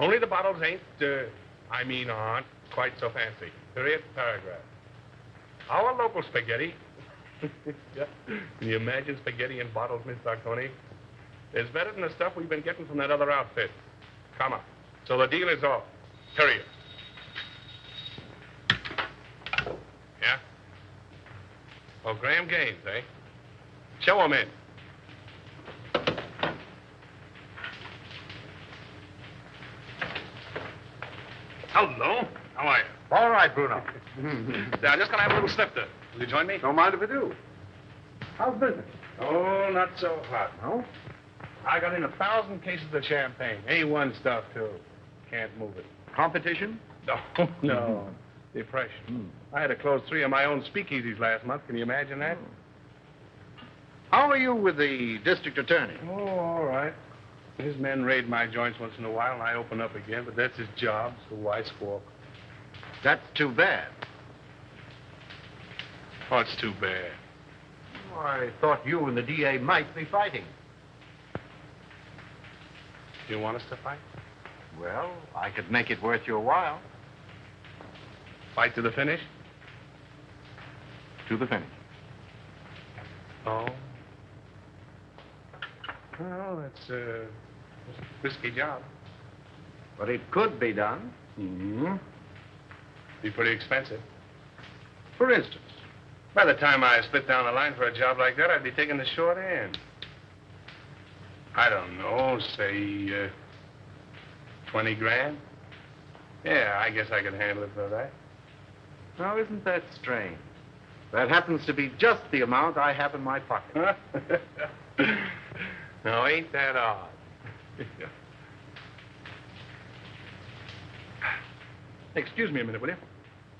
Only the bottles aren't quite so fancy. Period, paragraph. Our local spaghetti. Yeah. Can you imagine spaghetti in bottles, Miss Sarconi? It's better than the stuff we've been getting from that other outfit. Come on. So the deal is off. Period. Yeah? Oh, Graham Gaines, eh? Show him in. Hello. How are you? All right, Bruno. I'm just going to have a little snifter. Will you join me? Don't mind if I do. How's business? Oh, not so hot. No? I got in 1,000 cases of champagne. A1 stuff, too. Can't move it. Competition? No, no. Depression. I had to close 3 of my own speakeasies last month. Can you imagine that? How are you with the district attorney? Oh, all right. His men raid my joints once in a while, and I open up again, but that's his job, so why squawk? That's too bad. What's too bad? Oh, I thought you and the DA might be fighting. Do you want us to fight? Well, I could make it worth your while. Fight to the finish? To the finish. Oh. Well, that's a risky job. But it could be done. Mm-hmm. Be pretty expensive. For instance? By the time I split down the line for a job like that, I'd be taking the short end. I don't know, say, 20 grand? Yeah, I guess I could handle it for that. Now, isn't that strange? That happens to be just the amount I have in my pocket. No, ain't that odd? Excuse me a minute, will you?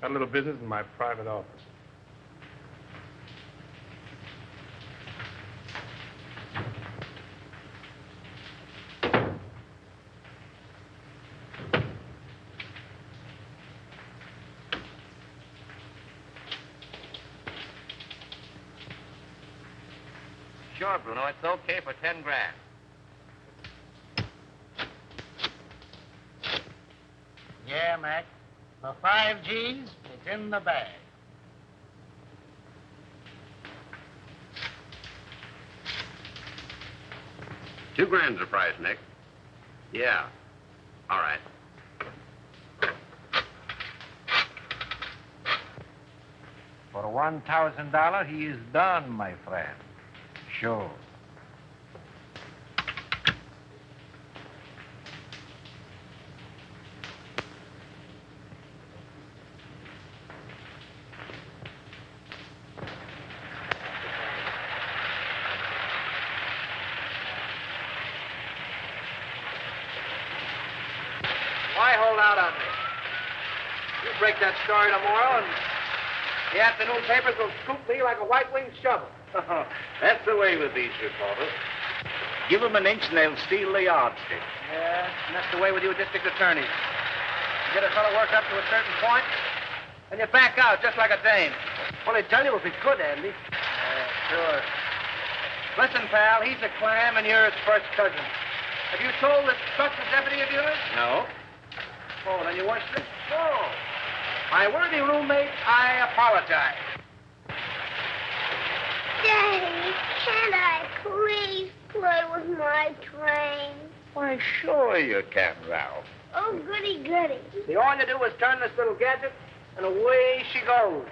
Got a little business in my private office. Sure, Bruno. It's okay for 10 grand. Yeah, Mac. For 5 G's, it's in the bag. $2 grand's the price, Nick. Yeah. All right. For $1,000, he is done, my friend. Sure. Why hold out on me? You break that story tomorrow, and the afternoon papers will scoop me like a white-winged shovel. That's the way with these reporters. Give them an inch and they'll steal the yardstick. Yeah, and that's the way with you district attorneys. You get a fellow worked up to a certain point, and you back out just like a dame. Well, they tell you if he could, Andy. Yeah, sure. Listen, pal, he's a clam and you're his first cousin. Have you told this trusted deputy of yours? No? Oh, then you weren't sick? Oh. My worthy roommate, I apologize. Daddy, can I please play with my train? Why, sure you can, Ralph. Oh, goody, goody. See, all you do is turn this little gadget, and away she goes.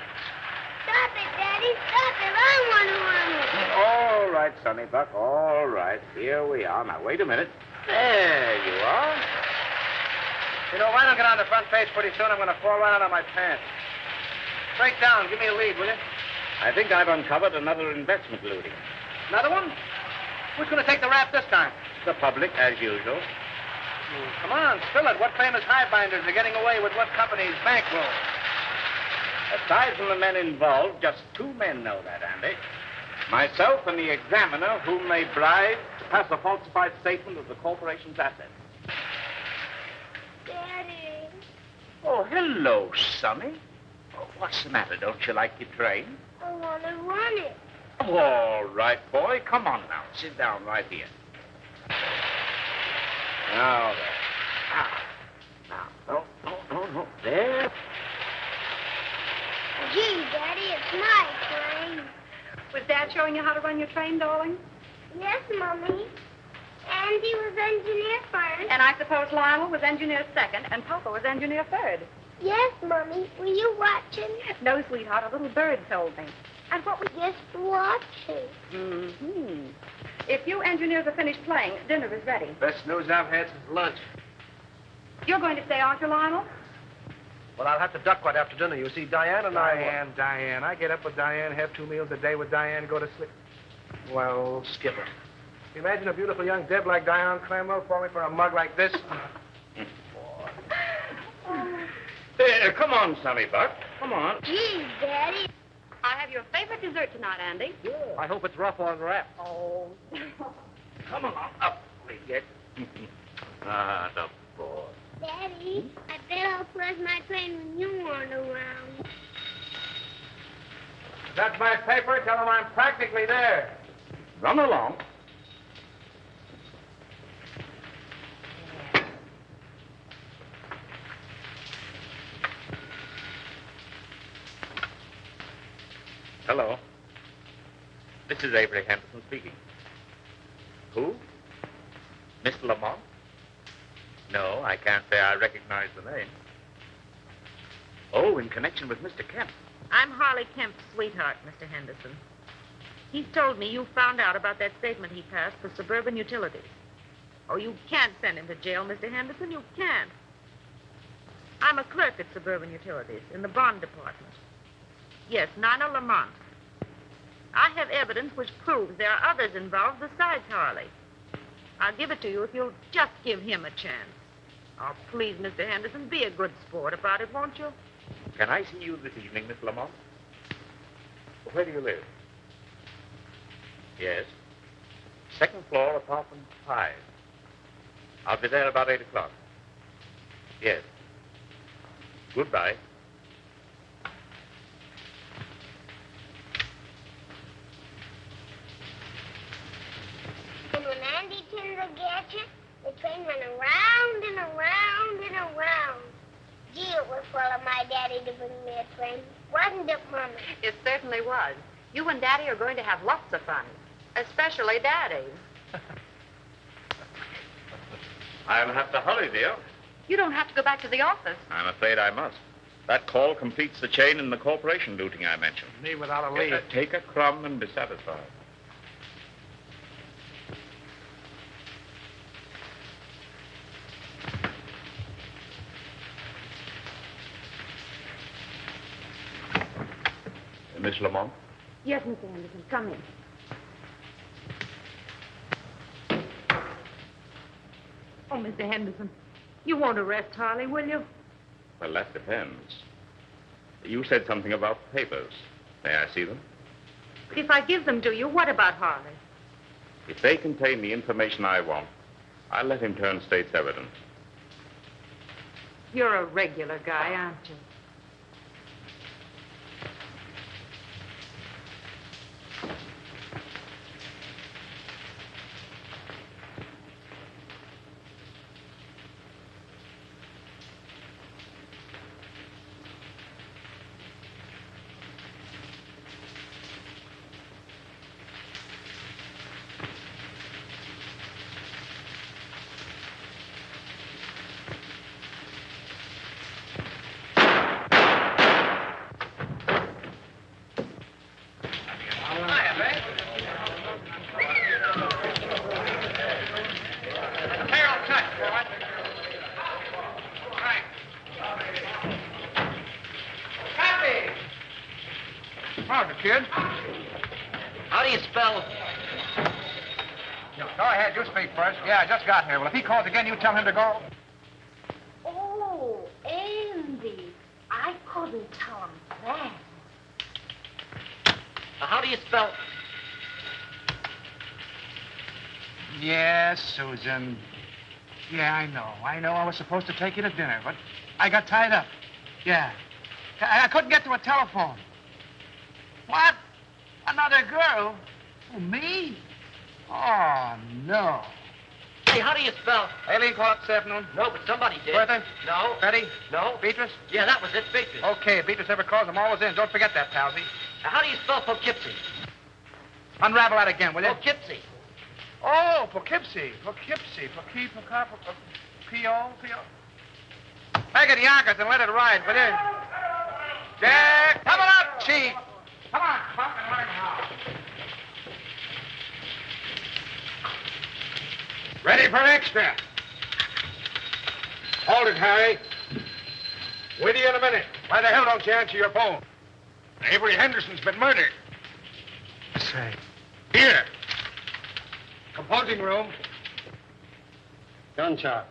Stop it, Daddy, stop it. I want to run it. All right, Sonny Buck, all right. Here we are. Now, wait a minute. There you are. You know, if I don't get on the front page pretty soon, I'm going to fall right out of my pants. Break down. Give me a lead, will you? I think I've uncovered another investment looting. Another one? Who's going to take the rap this time? The public, as usual. Come on, spill it. What famous highbinders are getting away with what company's bankroll? Aside from the men involved, just 2 men know that, Andy. Myself and the examiner, whom they bribed to pass a falsified statement of the corporation's assets. Daddy. Oh, hello, Sonny. Oh, what's the matter? Don't you like your train? I want to run it. Oh, all right, boy. Come on now. Sit down right here. Now, there. There. Gee, Daddy, it's my train. Was Dad showing you how to run your train, darling? Yes, Mommy. Andy was engineer first. And I suppose Lionel was engineer second, and Papa was engineer third. Yes, Mommy. Were you watching? No, sweetheart, a little bird told me. And what was... Just watching. Mm-hmm. If you engineers are finished playing, dinner is ready. Best news I've had since lunch. You're going to stay, aren't you, Lionel? Well, I'll have to duck right after dinner. You see, Diane and Diane. I get up with Diane, have 2 meals a day with Diane, go to sleep. Well, Skipper. imagine a beautiful young Deb like Diane Cranwell falling for a mug like this. Come on, Sonny Buck. Come on. Gee, Daddy. I have your favorite dessert tonight, Andy. I hope it's rough on wrap. Oh. Come on, up we get. The boy. Daddy, I bet I'll flush my train when you aren't around. That's my paper. Tell them I'm practically there. Run along. Hello. This is Avery Henderson speaking. Who? Miss Lamont? No, I can't say I recognize the name. Oh, in connection with Mr. Kemp. I'm Harley Kemp's sweetheart, Mr. Henderson. He's told me you found out about that statement he passed for Suburban Utilities. Oh, you can't send him to jail, Mr. Henderson. You can't. I'm a clerk at Suburban Utilities in the bond department. Yes, Nina Lamont. I have evidence which proves there are others involved besides Harley. I'll give it to you if you'll just give him a chance. Oh, please, Mr. Henderson, be a good sport about it, won't you? Can I see you this evening, Miss Lamont? Where do you live? Yes. Second floor, apartment 5. I'll be there about 8 o'clock. Yes. Goodbye. And when Andy turned the gadget, the train went around and around and around. Gee, it was full of my daddy to bring me a train. Wasn't it, Mommy? It certainly was. You and Daddy are going to have lots of fun. Especially Daddy. I'll have to hurry, dear. You don't have to go back to the office. I'm afraid I must. That call completes the chain in the corporation looting I mentioned. Me without a lead. Take a crumb and be satisfied. Miss Lamont? Yes, Mr. Henderson, come in. Oh, Mr. Henderson, you won't arrest Harley, will you? Well, that depends. You said something about papers. May I see them? If I give them to you, what about Harley? If they contain the information I want, I'll let him turn state's evidence. You're a regular guy, aren't you? Kid? How do you spell... Go ahead, you speak first. Yeah, I just got here. Well, if he calls again, you tell him to go. Oh, Andy. I couldn't tell him that. How do you spell... Yes, Susan. Yeah, I know. I was supposed to take you to dinner, but I got tied up. Yeah. I couldn't get to a telephone. What? Another girl? Oh, me? Oh, no. Hey, how do you spell? Aileen called up this afternoon. No, but somebody did. Bertha? No. Betty? No. Beatrice? Yeah, that was it, Beatrice. Okay, if Beatrice ever calls, I'm always in. Don't forget that, Palsy. Now, how do you spell Poughkeepsie? Unravel that again, will you? Poughkeepsie. Oh, Poughkeepsie. Poughkeepsie. P-O. Make it Yonkers and let it ride, will you? Jack, come on up, Chief. Come on, Buck, and learn how. Ready for extra. Hold it, Harry. With you in a minute. Why the hell don't you answer your phone? Avery Henderson's been murdered. Say. Here. Composing room. Gunshot.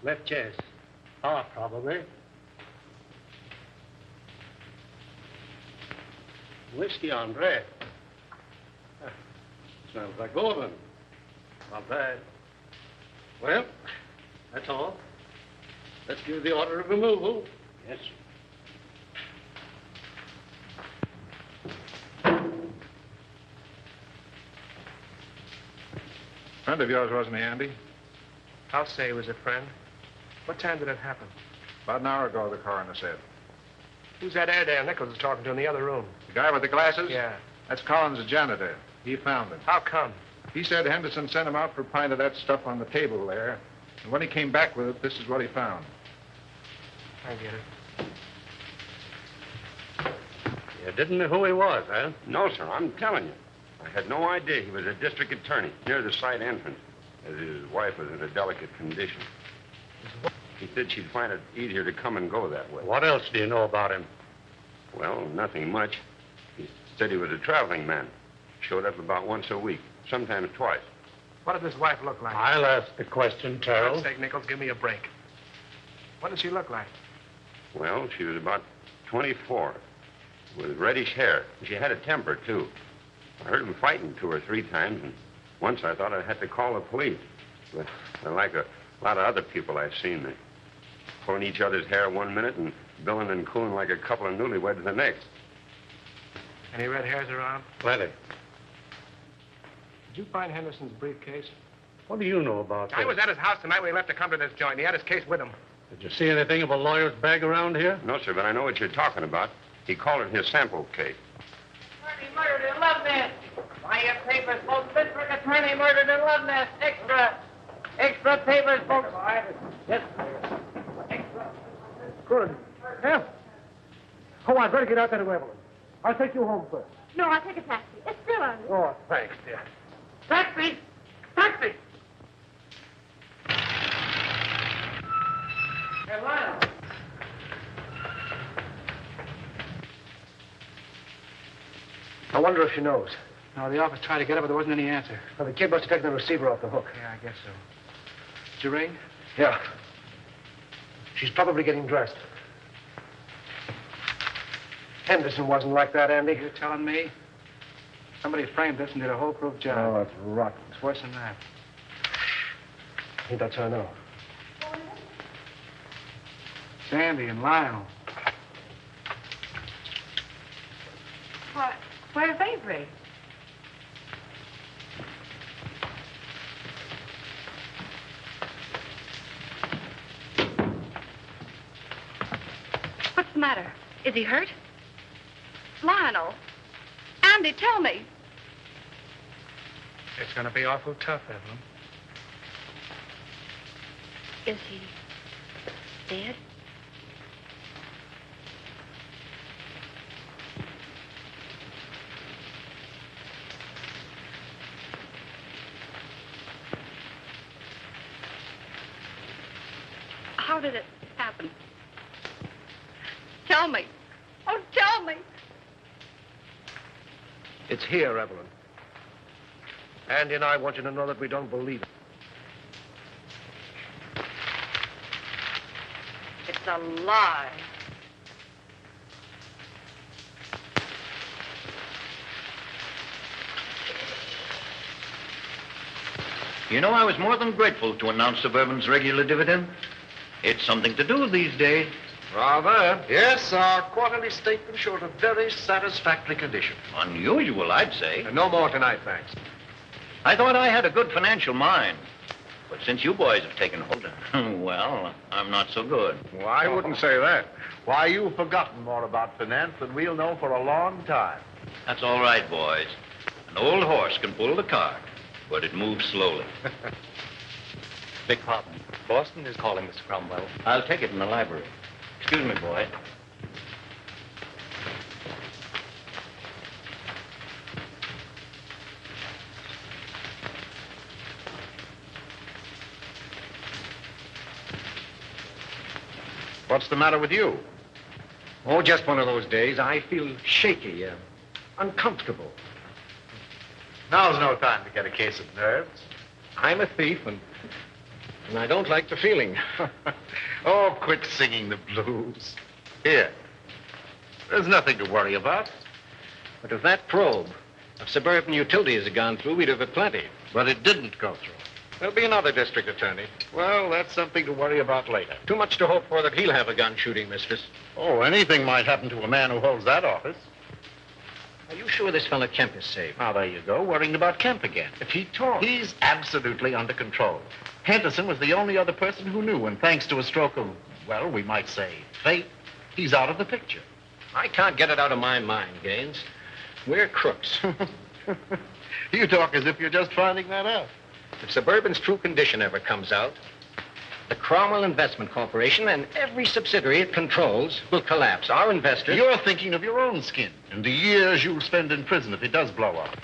Left chest. Heart, probably. Whiskey on bread. Smells like Gordon. Not bad. Well, that's all. Let's give the order of removal. Yes. Friend of yours, wasn't he, Andy? I'll say he was a friend. What time did it happen? About an hour ago, the coroner said. Who's that Airedale Nichols is talking to in the other room? The guy with the glasses? Yeah. That's Collins, the janitor. He found him. How come? He said Henderson sent him out for a pint of that stuff on the table there. And when he came back with it, this is what he found. I get it. You didn't know who he was, huh? No, sir, I'm telling you. I had no idea he was a district attorney near the site entrance, as his wife was in a delicate condition. He said she'd find it easier to come and go that way. What else do you know about him? Well, nothing much. He said he was a traveling man. Showed up about once a week, sometimes twice. What did his wife look like? I'll ask the question, For Terrell. God's sake, Nichols, give me a break. What did she look like? Well, she was about 24, with reddish hair. She had a temper, too. I heard them fighting 2 or 3 times, and once I thought I had to call the police. But they're like a lot of other people I've seen. They're pulling each other's hair one minute and billing and cooling like a couple of newlyweds the next. Any red hairs around? Plenty. Did you find Henderson's briefcase? What do you know about this? I was at his house tonight when he left to come to this joint. He had his case with him. Did you see anything of a lawyer's bag around here? No, sir, but I know what you're talking about. He called it his sample case. Attorney murdered in Love Nest. Buy your papers, folks. District attorney murdered in Love Nest. Extra. Extra papers, folks. Yes. Extra. Good. Hell. Oh, I'd better get out there to Evelyn. I'll take you home first. No, I'll take a taxi. It's still early. Oh, thanks, dear. Taxi. Taxi. Hey, Lionel. I wonder if she knows. No, the office tried to get her, but there wasn't any answer. Well, the kid must have taken the receiver off the hook. Yeah, I guess so. Did you ring? Yeah. She's probably getting dressed. Henderson wasn't like that, Andy. You're telling me? Somebody framed this and did a whole-proof job. Oh, it's rotten. It's worse than that. I think that's her now. Sandy and Lionel. What? Where's Avery? What's the matter? Is he hurt? Lionel. Andy, tell me. It's going to be awful tough, Evelyn. Is he dead? How did it happen? Tell me. Oh, tell me. It's here, Evelyn. Andy and I want you to know that we don't believe it. It's a lie. You know, I was more than grateful to announce Suburban's regular dividend. It's something to do these days. Rather. Yes, our quarterly statement showed a very satisfactory condition. Unusual, I'd say. No more tonight, thanks. I thought I had a good financial mind. But since you boys have taken hold, well, I'm not so good. Well, I wouldn't say that. Why, you've forgotten more about finance than we'll know for a long time. That's all right, boys. An old horse can pull the cart, but it moves slowly. Beg pardon. Boston is calling, Mr. Cromwell. I'll take it in the library. Excuse me, boy. What's the matter with you? Oh, just one of those days. I feel shaky, uncomfortable. Now's no time to get a case of nerves. I'm a thief, and I don't like the feeling. Oh, quit singing the blues. Here. There's nothing to worry about. But if that probe of Suburban Utilities had gone through, we'd have plenty. But it didn't go through. There'll be another district attorney. Well, that's something to worry about later. Too much to hope for that he'll have a gun shooting mistress. Oh, anything might happen to a man who holds that office. Are you sure this fellow Kemp is safe? Now, there you go, worrying about Kemp again. If he talks... He's absolutely under control. Henderson was the only other person who knew, and thanks to a stroke of, well, we might say, fate, he's out of the picture. I can't get it out of my mind, Gaines. We're crooks. You talk as if you're just finding that out. If Suburban's true condition ever comes out, the Cromwell Investment Corporation and every subsidiary it controls will collapse. Our investors... You're thinking of your own skin and the years you'll spend in prison if it does blow up.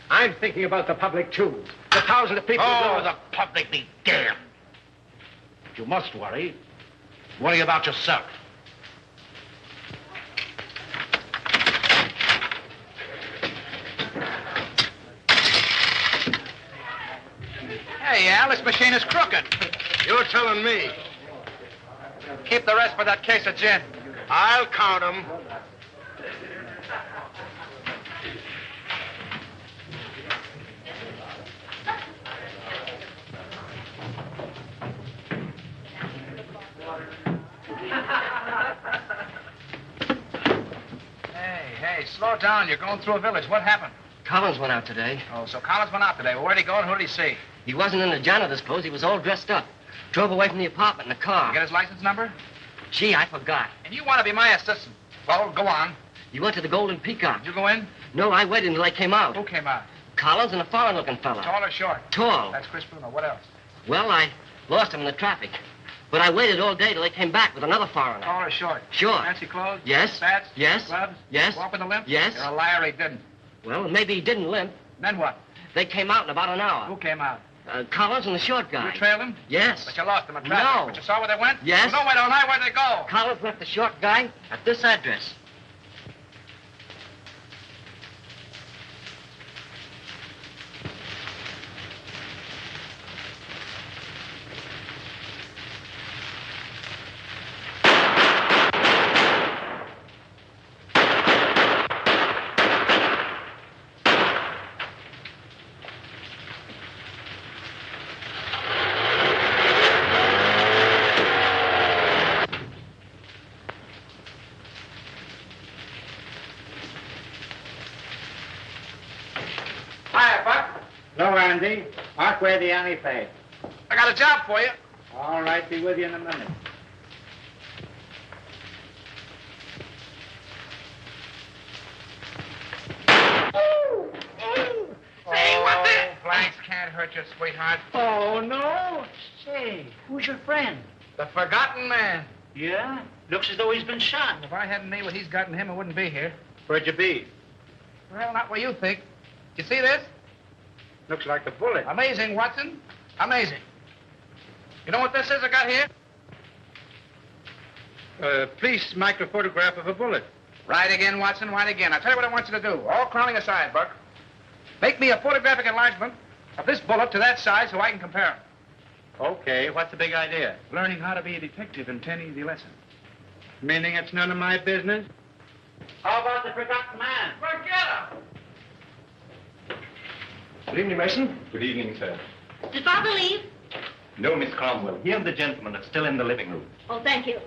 I'm thinking about the public, too. The thousands of people... Oh, the public be damned. If you must worry, worry about yourself. Hey, Al, this machine is crooked. You're telling me. Keep the rest for that case of gin. I'll count 'em. Hey, slow down. You're going through a village. What happened? Collins went out today. Oh, so Collins went out today. Well, where'd he go and who did he see? He wasn't in the janitor's clothes. He was all dressed up. Drove away from the apartment in a car. You get his license number? Gee, I forgot. And you want to be my assistant. Well, go on. He went to the Golden Peacock. Did you go in? No, I waited until I came out. Who came out? Collins and a foreign-looking fellow. Tall or short? Tall. That's Chris Bruno. What else? Well, I lost him in the traffic. But I waited all day till they came back with another foreigner. Tall or short? Short. Fancy clothes? Yes. Spats? Yes. Gloves? Yes. Walk with a limp? Yes. You're a liar. He didn't. Well, maybe he didn't limp. Then what? They came out in about an hour. Who came out? Collins and the short guy. You trailed him? Yes. But you lost him in traffic. No. But you saw where they went? Yes. Well, no, wait all night. Where'd they go? Collins left the short guy at this address. Hiya, Buck. Hello, Andy. Mark where the ante paid. I got a job for you. All right, be with you in a minute. Hey, what the? Blanks can't hurt you, sweetheart. Oh, no? Say, who's your friend? The forgotten man. Yeah? Looks as though he's been shot. If I hadn't made what he's got in him, I wouldn't be here. Where'd you be? Well, not where you think. You see this? Looks like the bullet. Amazing, Watson. Amazing. You know what this is I got here? Police microphotograph of a bullet. Right again, Watson, right again. I'll tell you what I want you to do. All clowning aside, Buck. Make me a photographic enlargement of this bullet to that size so I can compare them. Okay, what's the big idea? Learning how to be a detective in 10 easy lessons. Meaning it's none of my business? How about the forgotten man? Forget him! Good evening, Mason. Good evening, sir. Did Father leave? No, Miss Cromwell. He and the gentleman are still in the living room. Oh, thank you.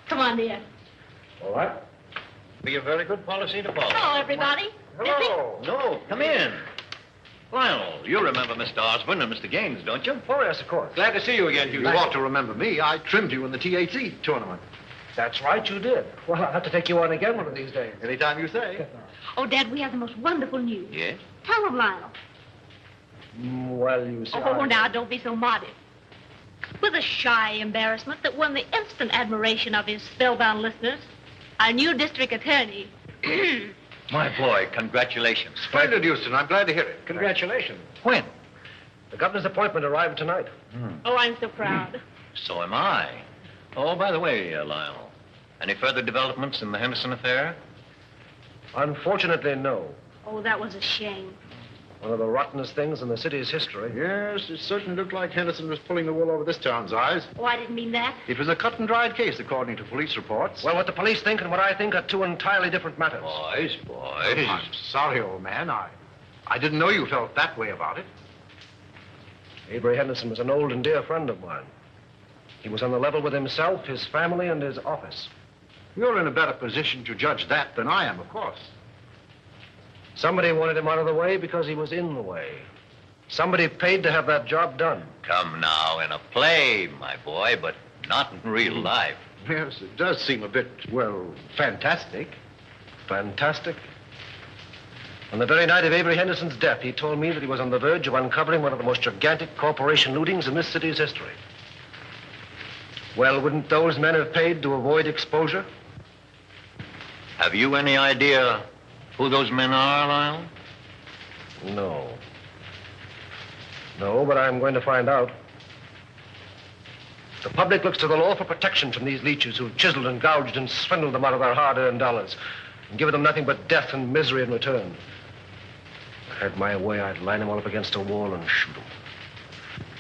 Come on, dear. All right. Be a very good policy to follow. Hello, everybody. Hello. No, come in. Lionel, you remember Mr. Osborne and Mr. Gaines, don't you? Oh, yes, of course. Glad to see you again, Hugh. You Nice. ought to remember me. I trimmed you in the THC tournament. That's right, you did. Well, I'll have to take you on again one of these days. Anytime you say. Oh, Dad, we have the most wonderful news. Yes? Tell them, Lionel. Well, you see. Oh, now, don't be so modest. With a shy embarrassment that won the instant admiration of his spellbound listeners, our new district attorney. My boy, congratulations. Splendid, Houston. I'm glad to hear it. Congratulations. When? The governor's appointment arrived tonight. Oh, I'm so proud. So am I. Oh, by the way, Lionel, any further developments in the Henderson affair? Unfortunately, no. Oh, that was a shame. One of the rottenest things in the city's history. Yes, it certainly looked like Henderson was pulling the wool over this town's eyes. Oh, I didn't mean that. It was a cut and dried case, according to police reports. Well, what the police think and what I think are two entirely different matters. Boys. I'm sorry, old man. I didn't know you felt that way about it. Avery Henderson was an old and dear friend of mine. He was on the level with himself, his family, and his office. You're in a better position to judge that than I am, of course. Somebody wanted him out of the way because he was in the way. Somebody paid to have that job done. Come now, in a play, my boy, but not in real life. Yes, it does seem a bit, well, fantastic. Fantastic. On the very night of Avery Henderson's death, he told me that he was on the verge of uncovering one of the most gigantic corporation lootings in this city's history. Well, wouldn't those men have paid to avoid exposure? Have you any idea who those men are, Lionel? No. No, but I'm going to find out. The public looks to the law for protection from these leeches who've chiseled and gouged and swindled them out of their hard-earned dollars and given them nothing but death and misery in return. If I had my way, I'd line them all up against a wall and shoot them.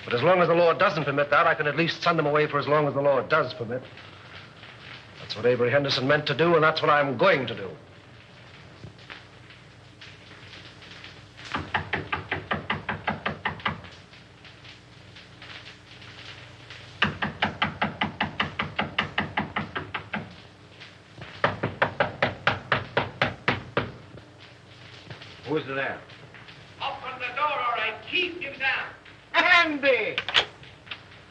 But as long as the law doesn't permit that, I can at least send them away for as long as the law does permit. That's what Avery Henderson meant to do, and that's what I'm going to do. Who's there? Open the door, all right. Keep him down. Andy!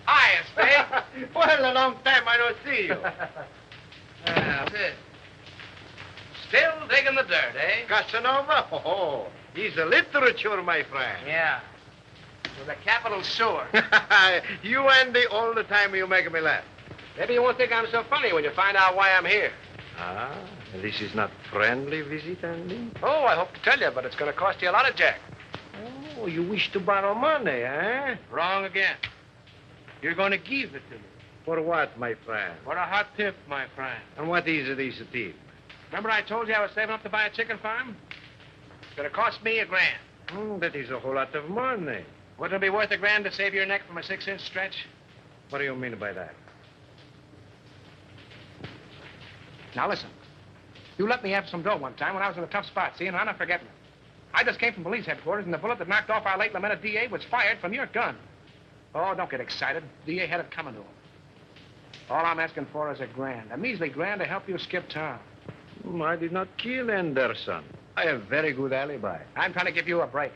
Hiya, Spade. Well, a long time I don't see you. That's it. Still digging the dirt, eh? Casanova? Oh, he's a literature, my friend. Yeah. With a capital sewer. You, Andy, all the time you make me laugh. Maybe you won't think I'm so funny when you find out why I'm here. Ah, this is not friendly visit, Andy? Oh, I hope to tell you, but it's going to cost you a lot of jack. Oh, you wish to borrow money, eh? Wrong again. You're going to give it to me. For what, my friend? For a hot tip, my friend. And what is this tip? Remember I told you I was saving up to buy a chicken farm? It's going to cost me $1,000. That is a whole lot of money. Wouldn't it be worth $1,000 to save your neck from a 6-inch stretch? What do you mean by that? Now, listen. You let me have some dough one time when I was in a tough spot, see, and I'm not forgetting it. I just came from police headquarters, and the bullet that knocked off our late lamented DA was fired from your gun. Oh, don't get excited. DA had it coming to him. All I'm asking for is $1,000, a measly $1,000 to help you skip town. I did not kill Anderson. I have very good alibi. I'm trying to give you a break.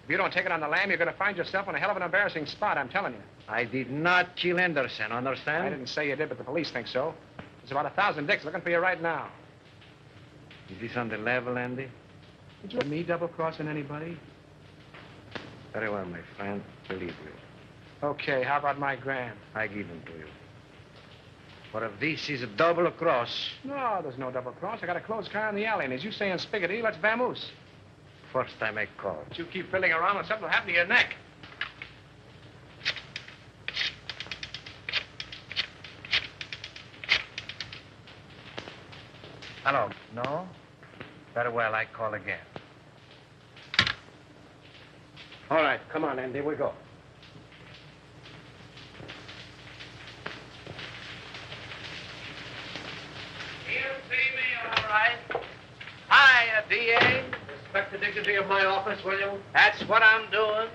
If you don't take it on the lam, you're going to find yourself in a hell of an embarrassing spot, I'm telling you. I did not kill Anderson, understand? I didn't say you did, but the police think so. There's about 1,000 dicks looking for you right now. Is this on the level, Andy? Did you me double-crossing anybody? Very well, my friend. Believe you. Okay, how about my $1,000? I give them to you. But if this is a double cross... No, there's no double cross. I got a closed car in the alley, and as you say in Spiggity, let's vamoose. First time I call. But you keep fiddling around and something will happen to your neck. Hello. No? Very well, I call again. All right, come on, Andy, we go. He'll see me, all right. Hiya, D.A. Respect the dignity of my office, will you? That's what I'm doing.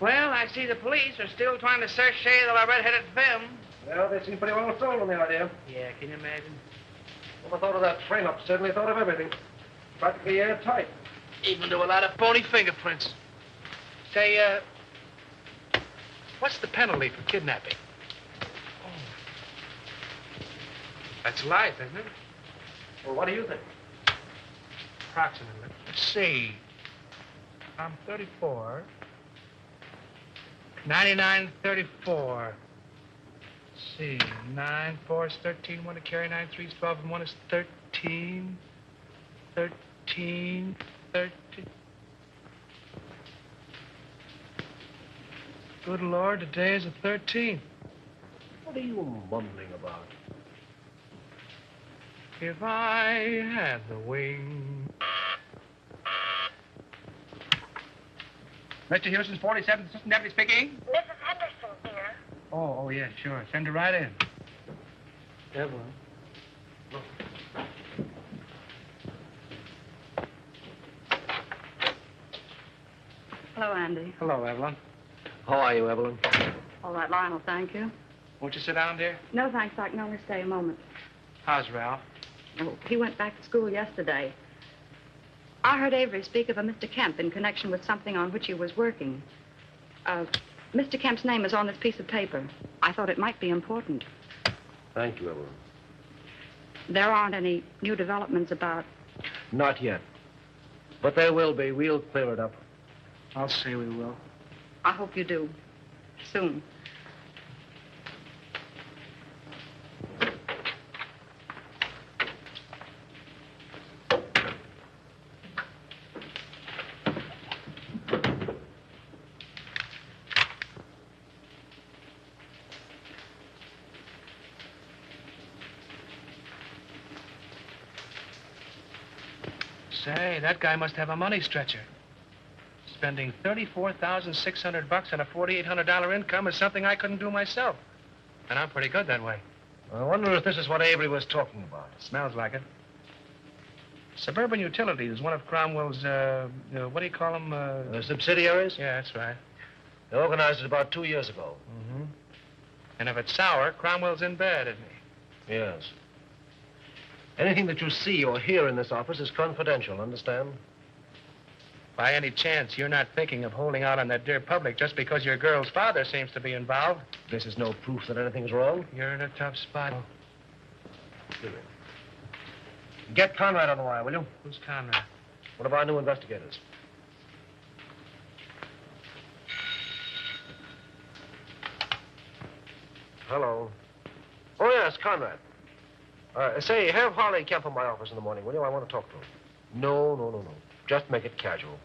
Well, I see the police are still trying to search shade of a red-headed femme. Well, they seem pretty well sold on the idea. Yeah, can you imagine? Never thought of that frame-up. Certainly thought of everything. Practically airtight. Even to a lot of phony fingerprints. Say, what's the penalty for kidnapping? Oh. That's life, isn't it? Well, what do you think? Approximately. Let's see. I'm 34. 99, 34. Let's see. 9, 4 is 13. 1 to carry. 9, 3 is 12. And 1 is 13. 13. 13. Good Lord, today is the 13th. What are you mumbling about? If I had the wing. Mr. Houston's 47th Assistant Deputy speaking. Mrs. Henderson here. Oh, yeah, sure. Send her right in. Evelyn. Hello, Andy. Hello, Evelyn. How are you, Evelyn? All right, Lionel, thank you. Won't you sit down, dear? No, thanks. I can only stay a moment. How's Ralph? Oh, he went back to school yesterday. I heard Avery speak of a Mr. Kemp in connection with something on which he was working. Mr. Kemp's name is on this piece of paper. I thought it might be important. Thank you, Evelyn. There aren't any new developments about... Not yet. But there will be. We'll clear it up. I'll say we will. I hope you do. Soon. Say, that guy must have a money stretcher. Spending $34,600 on a $4,800 income is something I couldn't do myself. And I'm pretty good that way. I wonder if this is what Avery was talking about. Smells like it. Suburban Utilities is one of Cromwell's, what do you call them? Subsidiaries? Yeah, that's right. They organized it about 2 years ago. Mm-hmm. And if it's sour, Cromwell's in bed, isn't he? Yes. Anything that you see or hear in this office is confidential, understand? By any chance, you're not thinking of holding out on that dear public just because your girl's father seems to be involved? This is no proof that anything's wrong. You're in a tough spot. Get Conrad on the wire, will you? Who's Conrad? One of our new investigators. Hello. Oh, yes, Conrad. Say, have Harley Kemp in my office in the morning, will you? I want to talk to him. No. Just make it casual.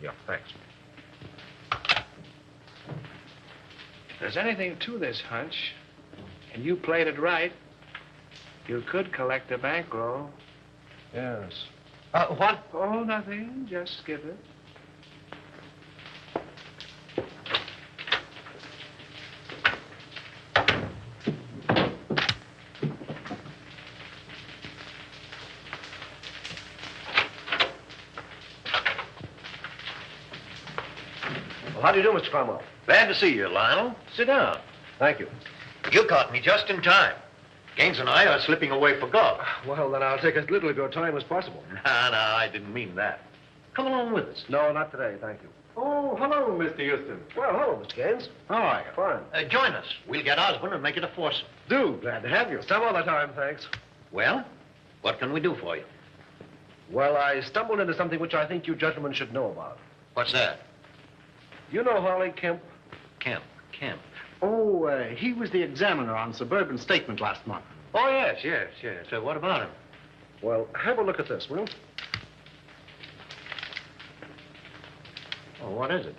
Yeah, thanks. If there's anything to this hunch, and you played it right, you could collect a bankroll. Yes. What? Oh, nothing. Just skip it. How do you do, Mr. Cromwell? Glad to see you, Lionel. Sit down. Thank you. You caught me just in time. Gaines and I are slipping away for golf. Well, then I'll take as little of your time as possible. No, I didn't mean that. Come along with us. No, not today, thank you. Oh, hello, Mr. Houston. Well, hello, Mr. Gaines. How are you? Fine. Join us. We'll get Osborne and make it a foursome. Do. Glad to have you. Some other time, thanks. Well, what can we do for you? Well, I stumbled into something which I think you gentlemen should know about. What's that? You know Harley Kemp? Kemp. Oh, he was the examiner on Suburban Statement last month. Oh, yes. So what about him? Well, have a look at this, will you? Oh, what is it?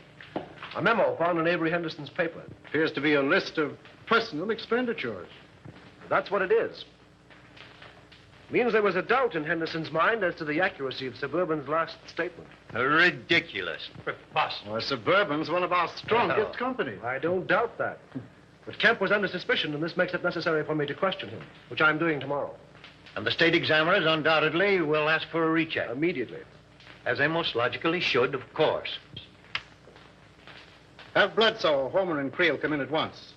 A memo found in Avery Henderson's paper. Appears to be a list of personal expenditures. That's what it is. Means there was a doubt in Henderson's mind as to the accuracy of Suburban's last statement. Ridiculous. Preposterous. Well, Suburban's one of our strongest companies. I don't doubt that. But Kemp was under suspicion, and this makes it necessary for me to question him, which I'm doing tomorrow. And the state examiners undoubtedly will ask for a recheck. Immediately. As they most logically should, of course. Have Bledsoe, Homer, and Creel come in at once.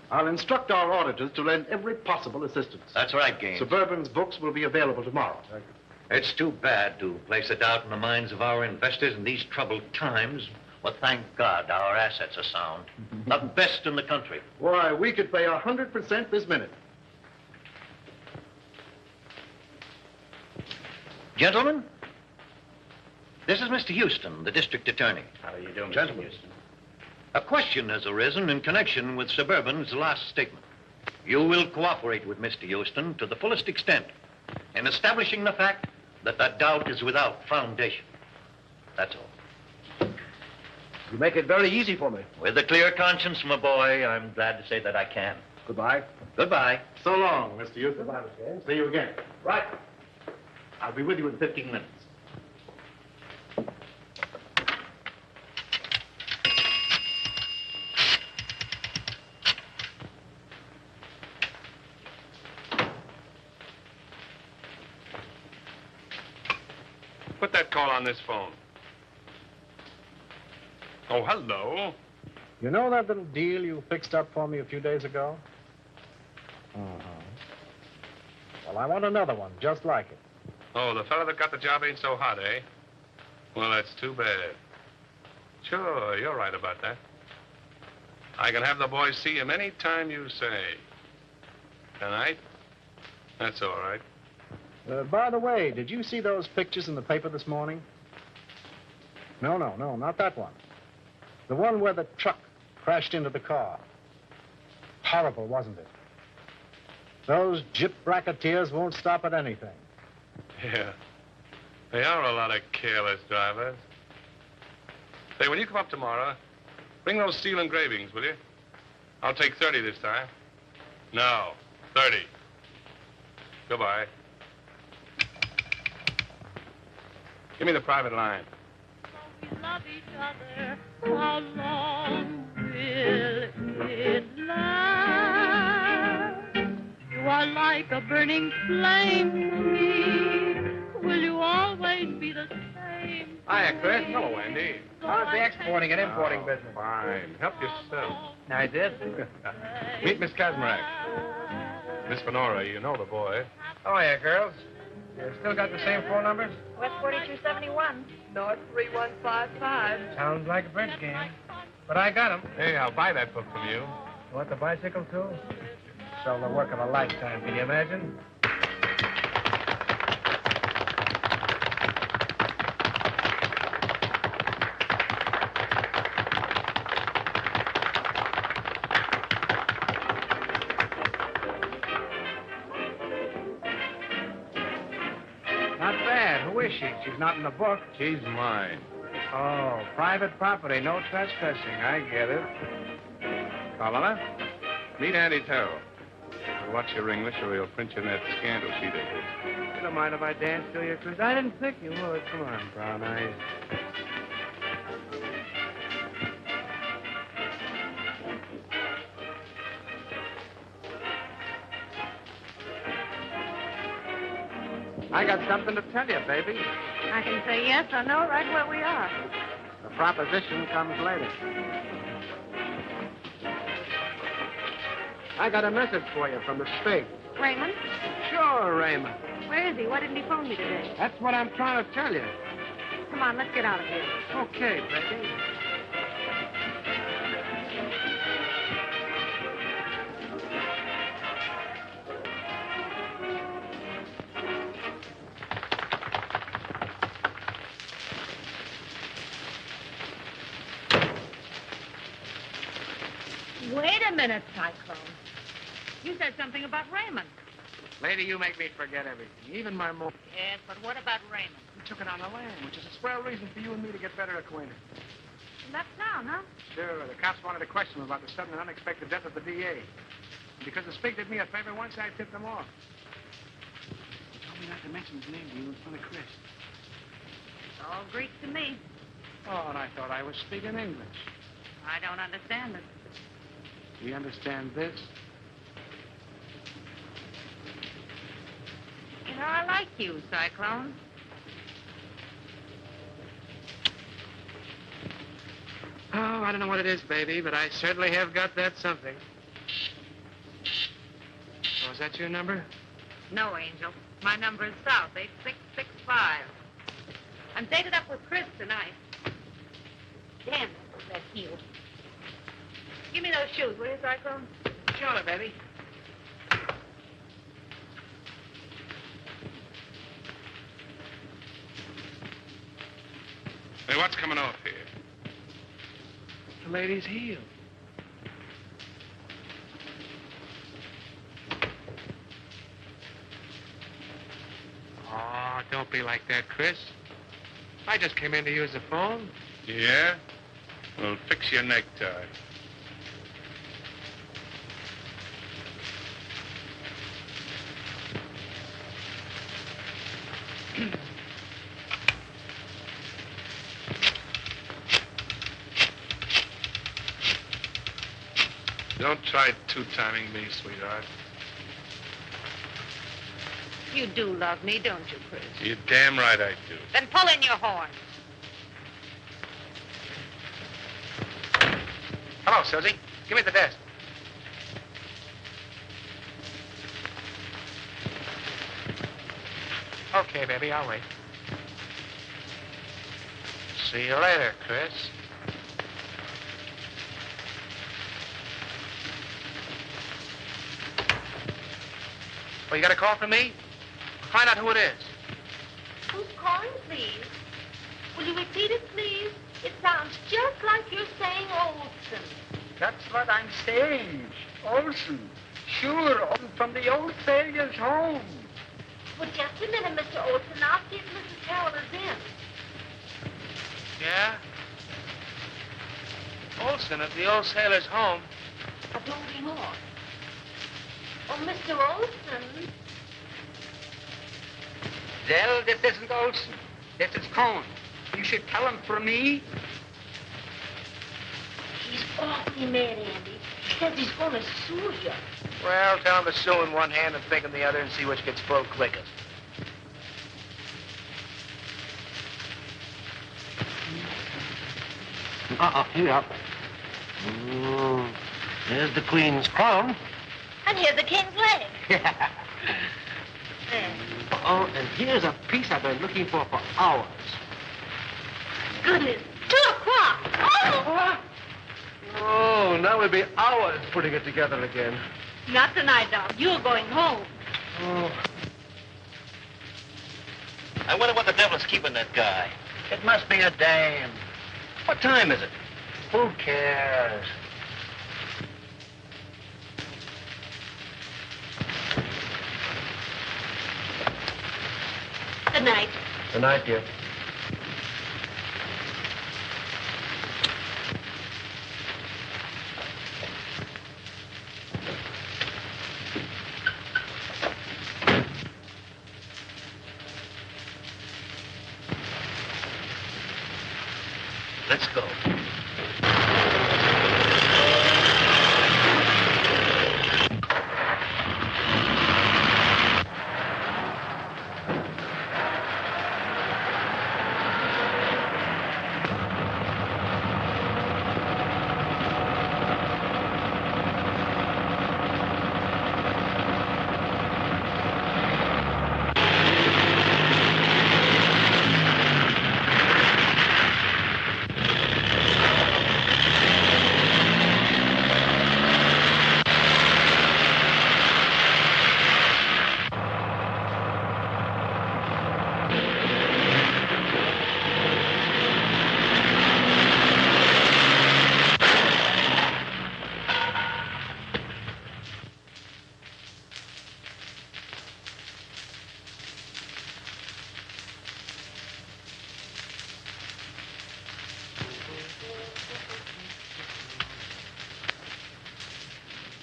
I'll instruct our auditors to lend every possible assistance. That's right, Gaines. Suburban's books will be available tomorrow. Thank you. It's too bad to place a doubt in the minds of our investors in these troubled times. Well, thank God our assets are sound. The best in the country. Why, we could pay 100% this minute. Gentlemen, this is Mr. Houston, the district attorney. How are you doing, Gentlemen. Mr. Houston? A question has arisen in connection with Suburban's last statement. You will cooperate with Mr. Houston to the fullest extent in establishing the fact that that doubt is without foundation. That's all. You make it very easy for me. With a clear conscience, my boy, I'm glad to say that I can. Goodbye. Goodbye. So long, Mr. Houston. Goodbye, Mr. Haynes. See you again. Right. I'll be with you in 15 minutes. Put that call on this phone. Oh, hello. You know that little deal you fixed up for me a few days ago? Well, I want another one just like it. Oh, the fellow that got the job ain't so hot, eh? Well, that's too bad. Sure, you're right about that. I can have the boys see him any time you say. Tonight? That's all right. By the way, did you see those pictures in the paper this morning? No, not that one. The one where the truck crashed into the car. Horrible, wasn't it? Those gyp racketeers won't stop at anything. Yeah. They are a lot of careless drivers. Say, when you come up tomorrow, bring those steel engravings, will you? I'll take 30 this time. No, 30. Goodbye. Give me the private line. Love each other, how long will it last? You are like a burning flame to me. Will you always be the same? Hiya, Chris. Hello, Andy. How's the exporting and importing business? Fine. Help yourself. I did. Meet Miss Kazmarek. Miss Fenora, you know the boy. Oh, yeah, girls. You still got the same phone numbers? West 4271. North 3155. Sounds like a bridge game. But I got 'em. Hey, I'll buy that book from you. You want the bicycle, too? Sell the work of a lifetime, can you imagine? Not bad. Who is she? She's not in the book. She's mine. Oh, private property, no trespassing. I get it. Colonna, meet Andy Terrell. Watch your English or he'll print you in that scandal sheet of his. You don't mind if I dance to you, Chris? I didn't think you would. Come on, Brown Eyes. I got something to tell you, baby. I can say yes or no right where we are. The proposition comes later. I got a message for you from the state. Raymond? Sure, Raymond. Where is he? Why didn't he phone me today? That's what I'm trying to tell you. Come on, let's get out of here. Okay, baby. Wait a minute, Cyclone. You said something about Raymond. Lady, you make me forget everything, even my mom. Yes, but what about Raymond? We took it on the lam, which is a swell reason for you and me to get better acquainted. He left town, huh? Sure, the cops wanted to question him about the sudden and unexpected death of the DA. And because the Spig did me a favor once, I tipped him off. He told me not to mention his name to you in front of Chris. It's all Greek to me. Oh, and I thought I was speaking English. I don't understand it. Do you understand this? You know, I like you, Cyclone. Oh, I don't know what it is, baby, but I certainly have got that something. Oh, is that your number? No, Angel. My number is South, 86655. 5. I'm dated up with Chris tonight. Damn, that heel. Give me those shoes, will you, Cyclone? Sure, baby. Hey, what's coming off here? The lady's heel. Oh, don't be like that, Chris. I just came in to use the phone. Yeah? Well, fix your necktie. Don't try two-timing me, sweetheart. You do love me, don't you, Chris? You're damn right I do. Then pull in your horn. Hello, Susie. Give me the desk. Okay, baby, I'll wait. See you later, Chris. Well, you got a call from me? Find out who it is. Who's calling, please? Will you repeat it, please? It sounds just like you're saying Olson. That's what I'm saying. Olson. Sure, from the old sailor's home. Well, just a minute, Mr. Olson. I'll see if Mrs. Carroll is in. Yeah? Olson at the old sailor's home. But don't be more. Oh, Mr. Olson. Well, this isn't Olson. This is Cohn. You should tell him for me. He's awfully mad, Andy. He says he's going to sue you. Well, tell him to sue in one hand and think in the other and see which gets full quickest. Here. There's the Queen's crown. And here's the king's leg. There. Oh, and here's a piece I've been looking for hours. Goodness, 2 o'clock. Oh! Oh, now we'll be hours putting it together again. Not tonight, Doc. You're going home. Oh. I wonder what the devil's keeping that guy. It must be a dame. What time is it? Who cares? Good night. Good night, dear. Let's go.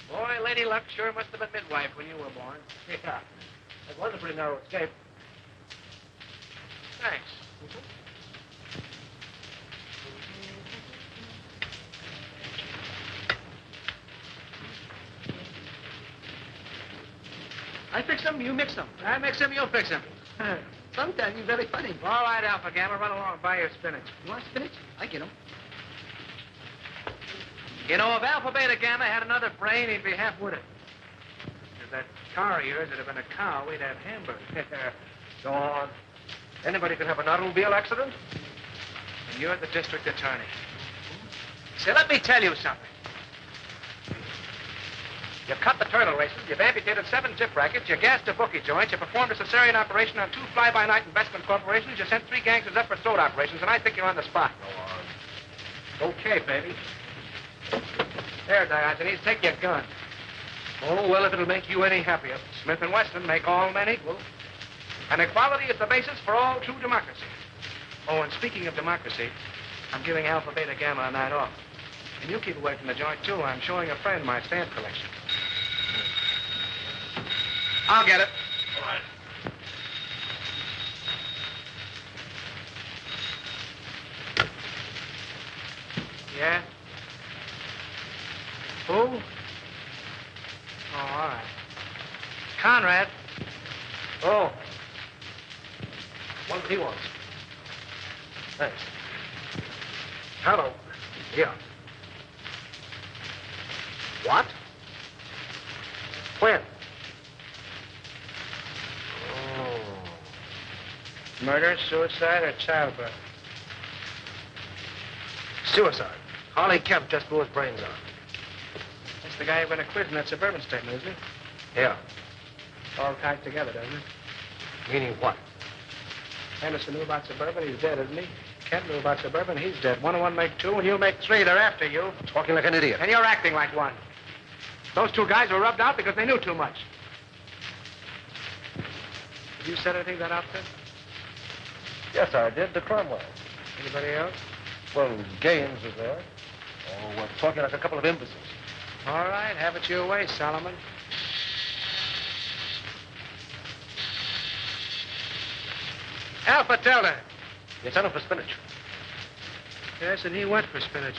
Boy, Lady Luck sure must have been midwife when you were born. Yeah. That was a pretty narrow escape. Thanks. I fix them, you mix them. I mix him, you'll fix him. Sometimes you're very funny. All right, Alpha Gamma, run along and buy your spinach. You want spinach? I get them. You know, if Alpha Beta Gamma had another brain, he'd be half-witted. If that car of yours had been a cow, we'd have hamburgers. Go on. Anybody could have an automobile accident. And you're the district attorney. See, let me tell you something. You've cut the turtle races, you've amputated 7 zip rackets, you gassed a bookie joint, you performed a cesarean operation on 2 fly-by-night investment corporations, you sent 3 gangsters up for throat operations, and I think you're on the spot. Go on. Okay, baby. There, Diogenes, take your gun. Oh, well, if it'll make you any happier. Smith & Wesson make all men equal. And equality is the basis for all true democracy. Oh, and speaking of democracy, I'm giving Alpha Beta Gamma a night off. And you keep away from the joint, too. I'm showing a friend my stamp collection. I'll get it. All right. Yeah? Who? Oh, all right. Conrad. Oh. What he wants. Thanks. Hello. Yeah. What? When? Oh. Murder, suicide, or childbirth? Suicide. Harley Kemp just blew his brains out. That's the guy who went to quiz in that suburban statement, isn't he? Yeah. All tied together, doesn't it? Meaning what? Henderson knew about suburban, he's dead, isn't he? Kemp knew about suburban, he's dead. 1 and 1 make 2, and you'll make 3. They're after you. Talking like an idiot. And you're acting like one. Those 2 guys were rubbed out because they knew too much. Have you said anything to that outfit? Yes, I did, to Cromwell. Anybody else? Well, Gaines was there. Oh, we're talking like a couple of imbeciles. All right, have it your way, Solomon. Alpha, tell her. You sent him for spinach. Yes, and he went for spinach.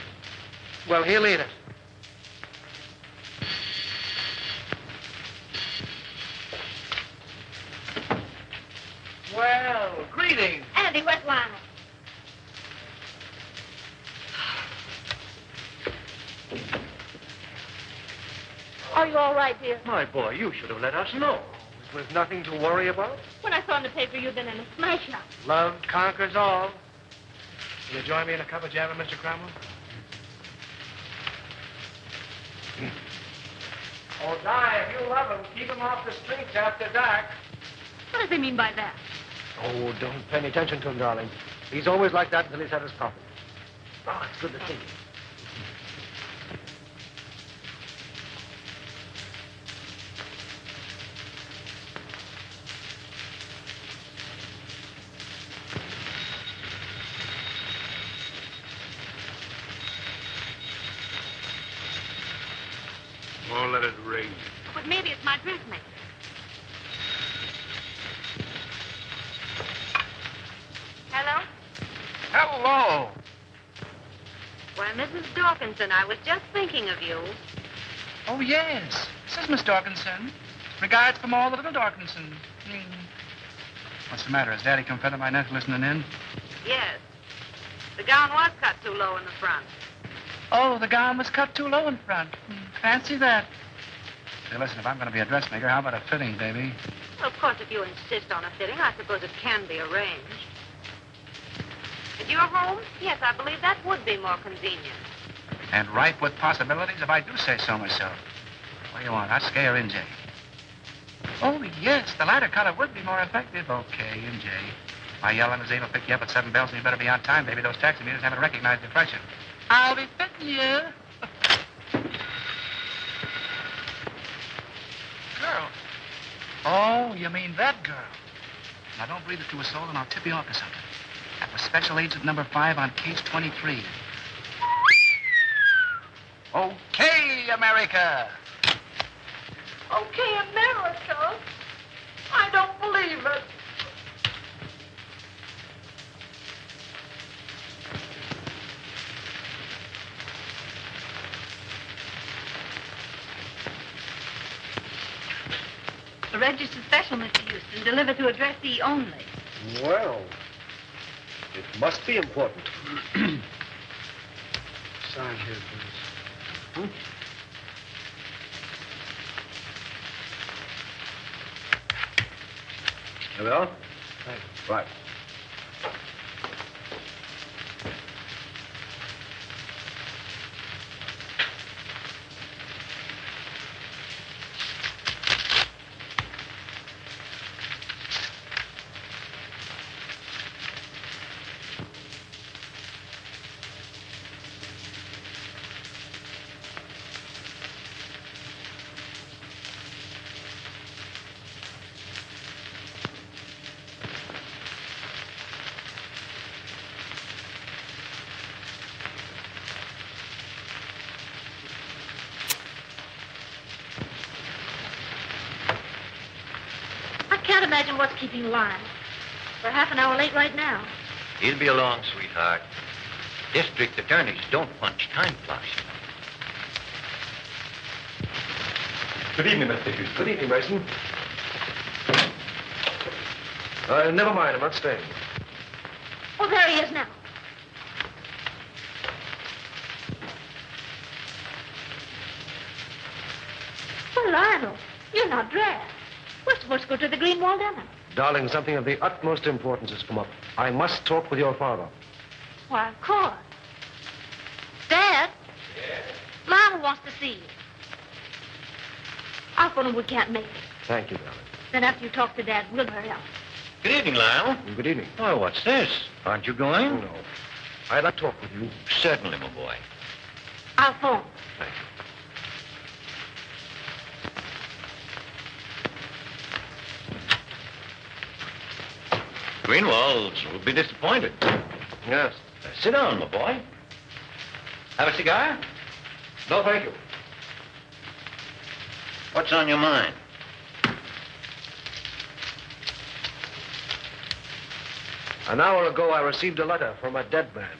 Well, he'll eat it. Well, greetings. Andy, where's Lionel? Are you all right, dear? My boy, you should have let us know. It was nothing to worry about. When I saw in the paper you'd been in a smash-up. Love conquers all. Will you join me in a cup of java, Mr. Cromwell? Oh, Di, if you love him, keep him off the streets after dark. What does he mean by that? Oh, don't pay any attention to him, darling. He's always like that until he's had his coffee. Oh, it's good to see you. Oh, let it ring. But maybe it's my dressmaker. Hello? Hello. Why, Mrs. Dawkinson, I was just thinking of you. Oh, yes. This is Miss Dawkinson. Regards from all the little Dawkinson. What's the matter? Has Daddy come feather my nest listening in? Yes. The gown was cut too low in the front. Oh, the gown was cut too low in front. Fancy that. Say, listen, if I'm going to be a dressmaker, how about a fitting, baby? Well, of course, if you insist on a fitting, I suppose it can be arranged. If you're home, yes, I believe that would be more convenient. And ripe with possibilities, if I do say so myself. What do you want, Husky or NJ? Oh, yes, the lighter color would be more effective. Okay, NJ. My yellow limousine will pick you up at 7 bells, and you better be on time, baby. Those taxi meters haven't recognized the freshen. I'll be fitting you. Girl. Oh, you mean that girl. Now, don't breathe it to a soul, and I'll tip you off to something. That was special agent number 5 on case 23. Okay, America. Okay, America. I don't believe it. A registered special, Mr. Houston, delivered to address E only. Well, it must be important. Sign here, please. Here we are. Thank Right. imagine what's keeping Lionel. We're half an hour late right now. He'll be along, sweetheart. District attorneys don't punch time clocks. Good evening, Mr. Houston. Good evening, Mason. Never mind. I'm not staying. Oh, there he is now. Well, Lionel, you're not dressed. We're supposed to go to the Greenwald dinner. Darling, something of the utmost importance has come up. I must talk with your father. Why, of course. Dad? Yes? Lionel wants to see you. I'll phone him we can't make it. Thank you, darling. Then after you talk to Dad, we'll hurry up. Good evening, Lyle. Good evening. Oh, what's this? Aren't you going? No. I'd like to talk with you. Certainly, my boy. I'll phone. Thank you. Greenwalds will be disappointed. Yes. Sit down, my boy. Have a cigar? No, thank you. What's on your mind? An hour ago, I received a letter from a dead man.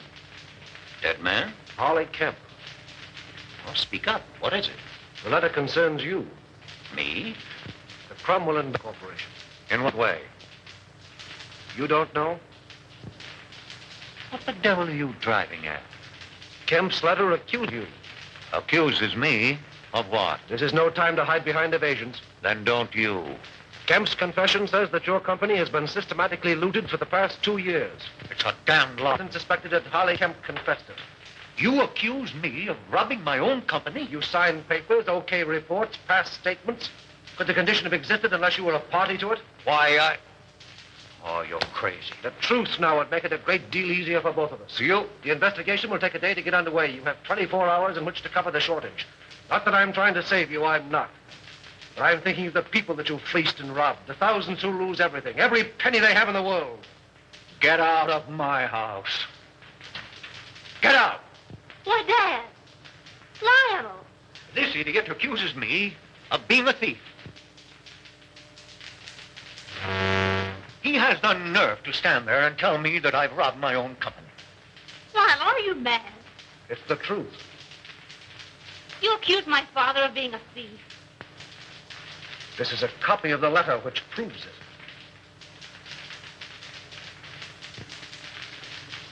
Dead man? Harley Kemp. Well, speak up. What is it? The letter concerns you. Me? The Cromwell Corporation. In what way? You don't know? What the devil are you driving at? Kemp's letter accused you. Accuses me of what? This is no time to hide behind evasions. Then don't you. Kemp's confession says that your company has been systematically looted for the past 2 years. It's a damned lie. And suspected that Harley Kemp confessed it. You accuse me of robbing my own company? You signed papers, okay reports, past statements. Could the condition have existed unless you were a party to it? Why, Oh, you're crazy. The truth now would make it a great deal easier for both of us. You? The investigation will take a day to get underway. You have 24 hours in which to cover the shortage. Not that I'm trying to save you, I'm not. But I'm thinking of the people that you fleeced and robbed, the thousands who lose everything, every penny they have in the world. Get out of my house. Get out! Why, Dad. Lionel. This idiot accuses me of being a thief. He has the nerve to stand there and tell me that I've robbed my own company. Lionel, are you mad? It's the truth. You accuse my father of being a thief. This is a copy of the letter which proves it.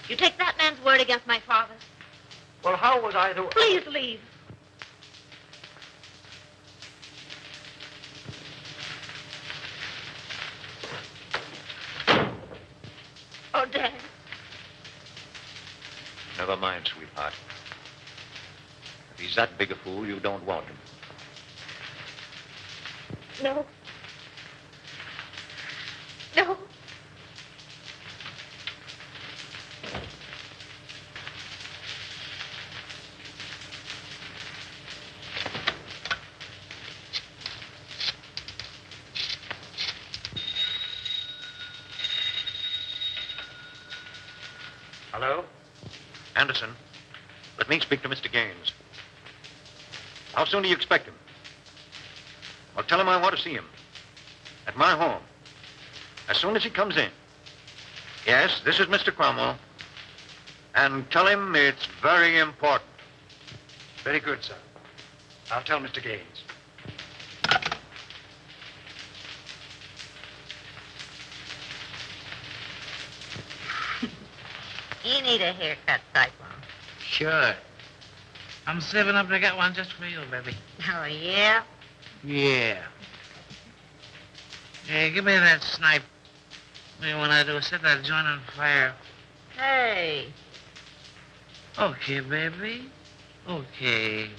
You take that man's word against my father. Well, how was I to... Please leave. Oh, Dad. Never mind, sweetheart. If he's that big a fool, you don't want him. No. No. Hello? Anderson, let me speak to Mr. Gaines. How soon do you expect him? Well, tell him I want to see him. At my home. As soon as he comes in. Yes, this is Mr. Cromwell. And tell him it's very important. Very good, sir. I'll tell Mr. Gaines. You need a haircut, Cyclone. Sure. I'm saving up to get one just for you, baby. Oh, yeah? Yeah. Hey, give me that snipe. Maybe when I do, set that joint on fire. Hey. Okay, baby. Okay.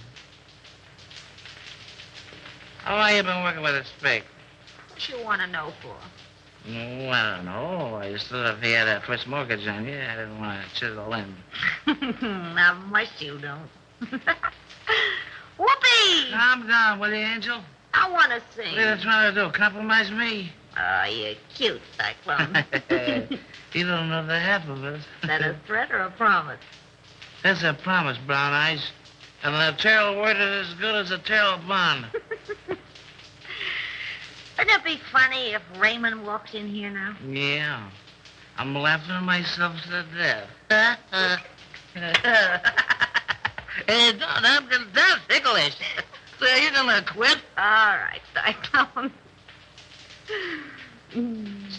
How long you been working with a spade? What you want to know for? Oh, I don't know. I just thought if he had a first mortgage on you, I didn't want to chisel in. Not much you don't. Whoopee! Calm down, will you, Angel? I want to sing. What are you trying to do? Compromise me? Oh, you're cute, Cyclone. You don't know the half of it. Is that a threat or a promise? That's a promise, Brown Eyes. And the tail word is as good as a tail bond. Wouldn't it be funny if Raymond walked in here now? Yeah. I'm laughing myself to death. Hey, that's ticklish. So you gonna quit? All right, Cyclone.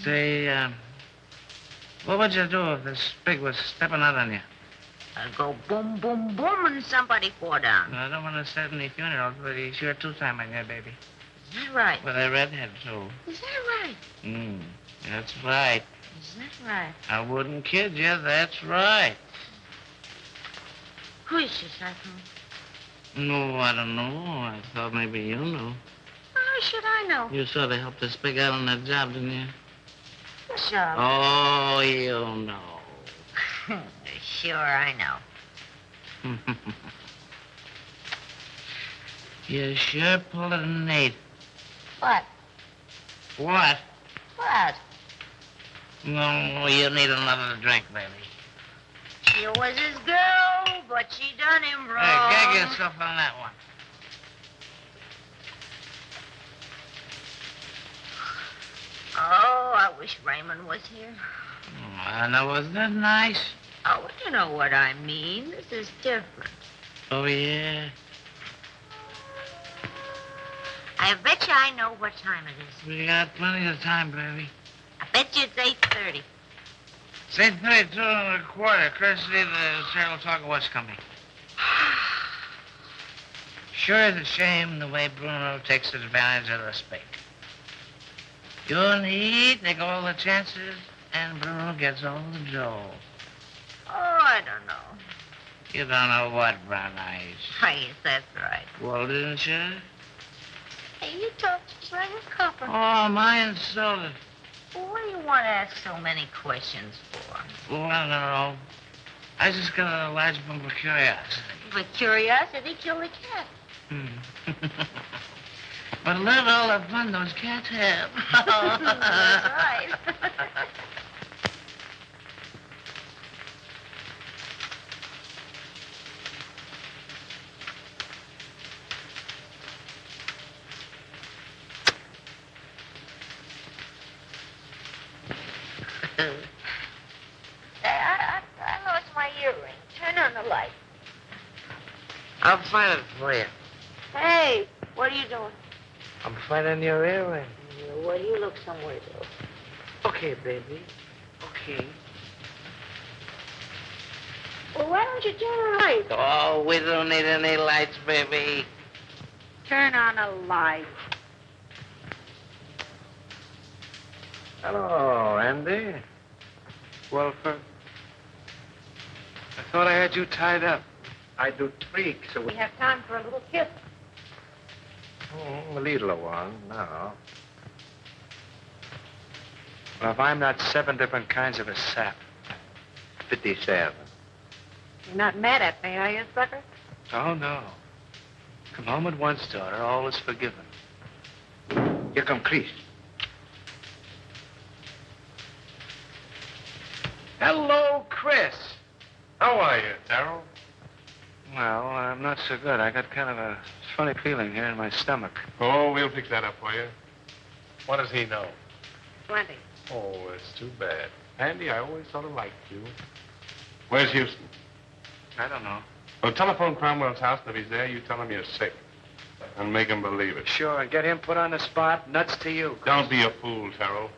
Say, what would you do if this pig was stepping out on you? I'd go boom, boom, boom, and somebody fall down. I don't want to start any funerals, but he's sure two-time on you, baby. Is that right? With a redhead, too. Is that right? That's right. Is that right? I wouldn't kid you, that's right. Who is she, Cyclone? No, I don't know. I thought maybe you knew. How should I know? You sort of helped this pig out on that job, didn't you? Sure. Oh, you know. Sure, I know. You sure pulled a Nate. What? What? What? No, you need another drink, baby. She was his girl, but she done him wrong. Hey, gag yourself on that one. Oh, I wish Raymond was here. Now, wasn't that nice? Oh, you know what I mean. This is different. Oh, yeah? I bet you I know what time it is. We got plenty of time, baby. I bet you it's 8:30. It's 8:32 and a quarter, courtesy of the Serial Talk of What's Coming. Sure is a shame the way Bruno takes advantage of the spake. You and he take all the chances, and Bruno gets all the dough. Oh, I don't know. You don't know what, Brown Eyes. I guess that's right. Well, didn't you? Hey, you talk just like a copper. Oh, my insulted. Well, what do you want to ask so many questions for? Well, I don't know. I just got a large bump of curiosity. But curiosity killed the cat. But look at all the fun those cats have. That's right. I lost my earring. Turn on the light. I'll find it for you. Hey, what are you doing? I'm finding your earring. Well, you look somewhere else. Okay, baby. Okay. Well, why don't you turn the light? Oh, we don't need any lights, baby. Turn on a light. Hello, Andy. Wilford. I thought I had you tied up. I do tweak, so We have time for a little kiss. A little one, no. Well, if I'm not 7 different kinds of a sap. 57. You're not mad at me, are you, sucker? Oh, no. Come home at once, daughter. All is forgiven. Here come Chris. Hello, Chris. How are you, Darrell? Well, I'm not so good. I got kind of a funny feeling here in my stomach. Oh, we'll fix that up for you. What does he know? Plenty. Oh, it's too bad. Andy, I always sort of liked you. Where's Houston? I don't know. Well, telephone Cromwell's house, and if he's there, you tell him you're sick. And make him believe it. Sure, and get him put on the spot. Nuts to you. Don't be a fool, Terrell.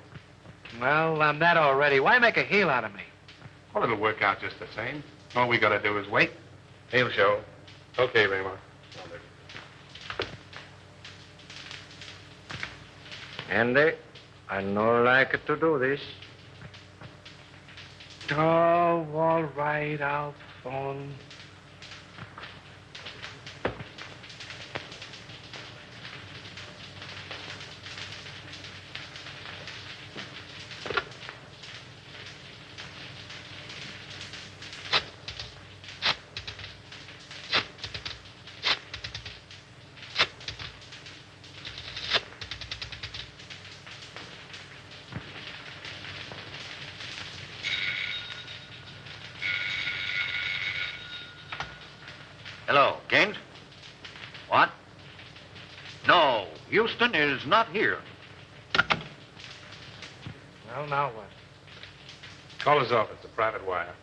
Well, I'm that already. Why make a heel out of me? Well, it'll work out just the same. All we gotta do is wait. He'll show. Okay, Raymond. Andy, I no like to do this. Oh, all right, I'll phone. Hello, James? What? No, Houston is not here. Well, now what? Call his office, a private wire.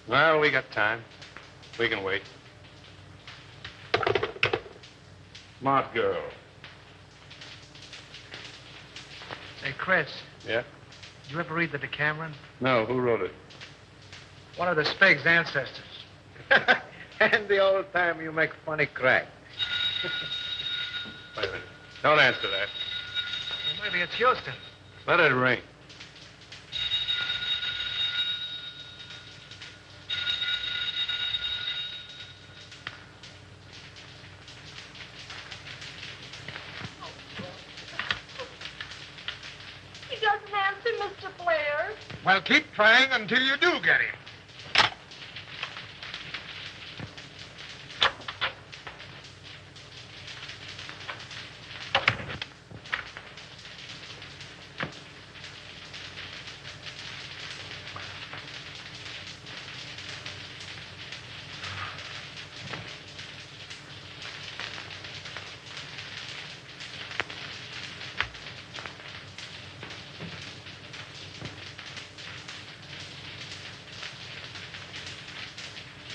Well, we got time. We can wait. Smart girl. Hey, Chris, Yeah? did you ever read the Decameron? No, who wrote it? One of the Spig's ancestors. And the old time you make funny crack. Wait a minute. Don't answer that. Well, maybe it's Houston. Let it ring. He doesn't answer, Mr. Blair. Well, keep trying until you do get him.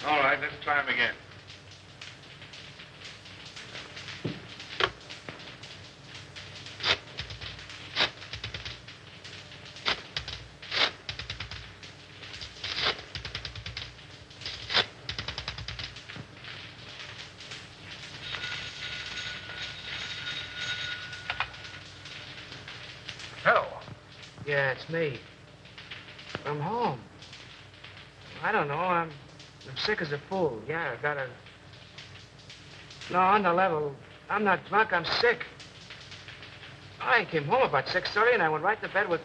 All right, let's try him again. Hello. Yeah, it's me. I'm home. I don't know. I'm sick as a fool. Yeah, I got a... No, on the level. I'm not drunk. I'm sick. I came home about 6:30 and I went right to bed with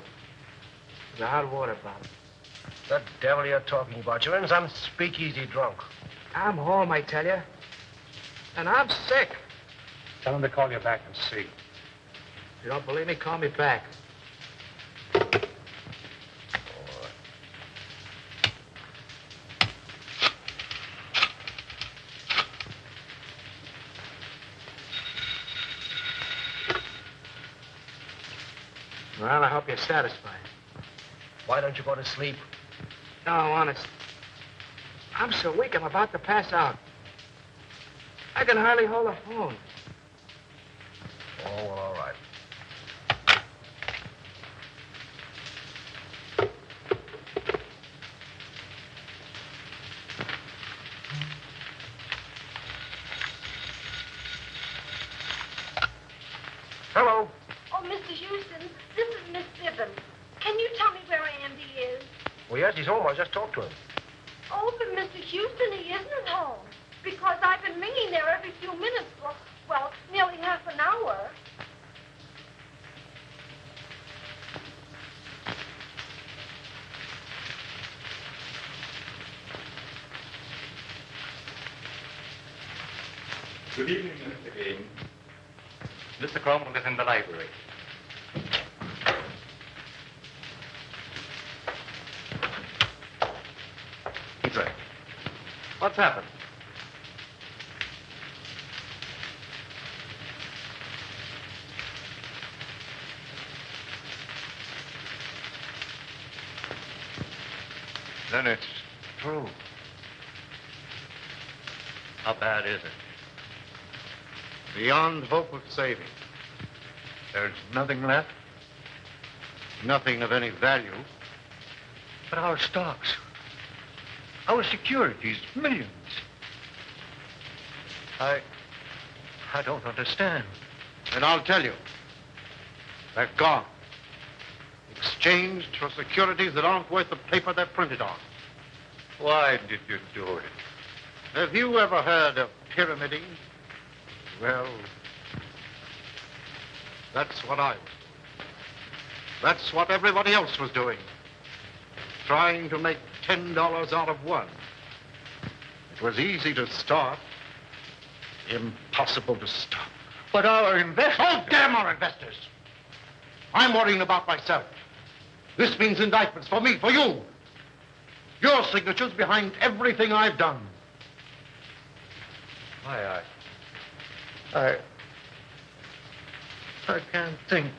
a hot water bottle. The devil you're talking about. You're in some speakeasy drunk. I'm home, I tell you. And I'm sick. Tell him to call you back and see. If you don't believe me, call me back. Well, I hope you're satisfied. Why don't you go to sleep? No, honest. I'm so weak, I'm about to pass out. I can hardly hold a phone. Oh, well, all right. Hello. Oh, Mr. Houston, this is Miss Sibbons. Can you tell me where Andy is? Well, yes, he's home. I just talked to him. Oh, but Mr. Houston, he isn't at home. Because I've been ringing there every few minutes for, well, nearly half an hour. Good evening, Mr. Game. Mr. Cromwell is in the library. Right. What's happened? Then it's true. How bad is it? Beyond hope of saving. There's nothing left. Nothing of any value. But our stocks, our securities, millions. I don't understand. And I'll tell you. They're gone. Exchanged for securities that aren't worth the paper they're printed on. Why did you do it? Have you ever heard of pyramiding? Well, that's what I was doing. That's what everybody else was doing. Trying to make $10 out of one. It was easy to start. Impossible to stop. But our investors... Oh, damn our investors! I'm worrying about myself. This means indictments for me, for you. Your signature's behind everything I've done. I can't think.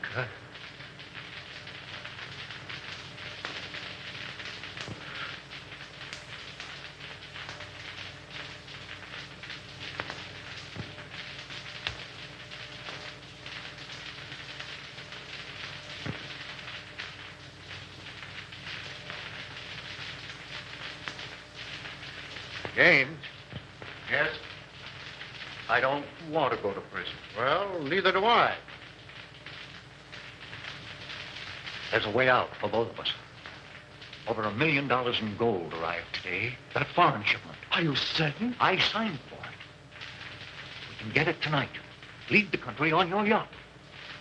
James? Yes? I don't want to go to prison. Well, neither do I. There's a way out for both of us. Over $1 million in gold arrived today. That foreign shipment. Are you certain? I signed for it. We can get it tonight. Leave the country on your yacht.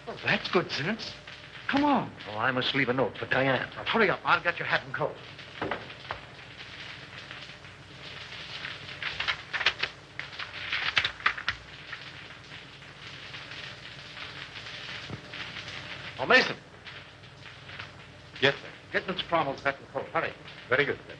Well, that's good sense. Come on. Oh, I must leave a note for Diane. Now, hurry up. I'll get your hat and coat. Oh, Mason. Yes, sir. Get Mr. Cromwell's hat and coat. Hurry. Very good, sir.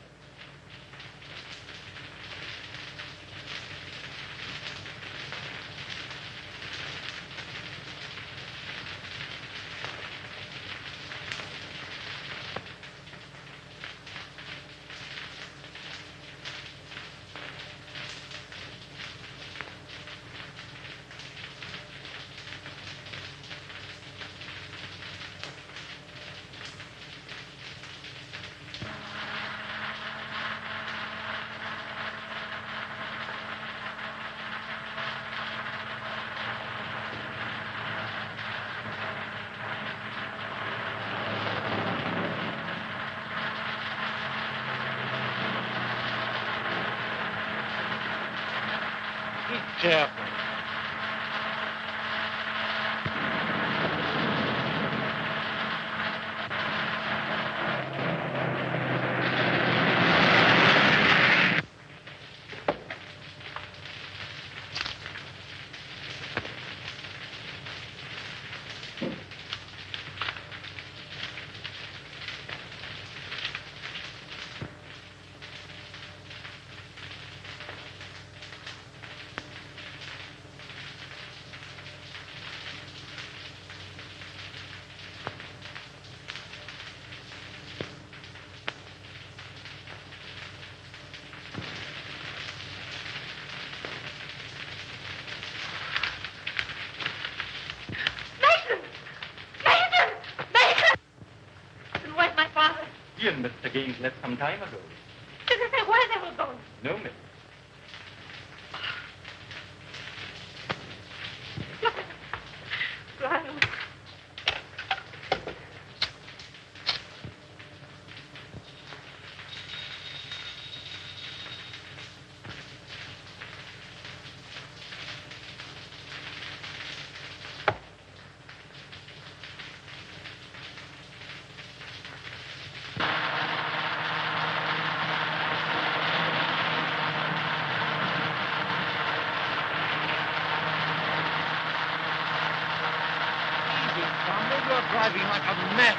Careful. You and Mr. Gaines left some time ago. Did they say where they were going? No, miss. Brian. You're driving like a mess.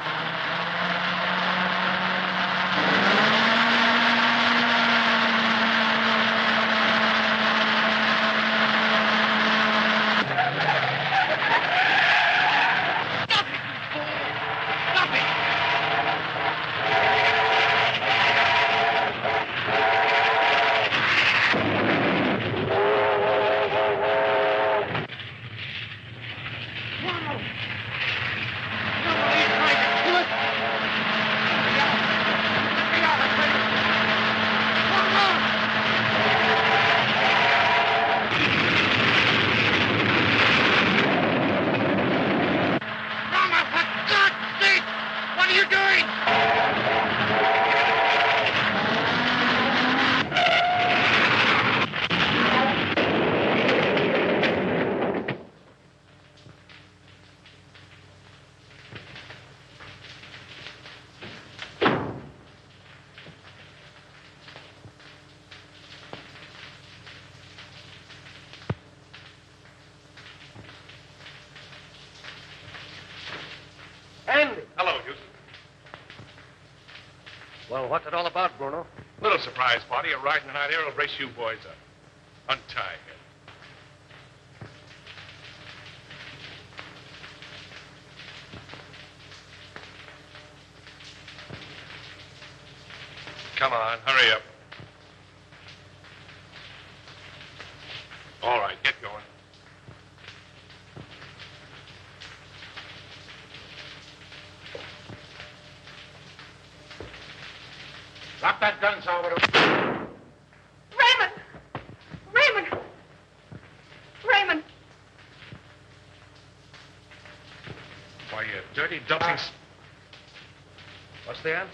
Well, what's it all about, Bruno? Little surprise party. A ride tonight here will brace you boys up. Untie him. Come on, hurry up. All right, get going. Drop that gun, Salvador. Raymond! Raymond! Raymond! Why, you dirty dumping... What's the answer?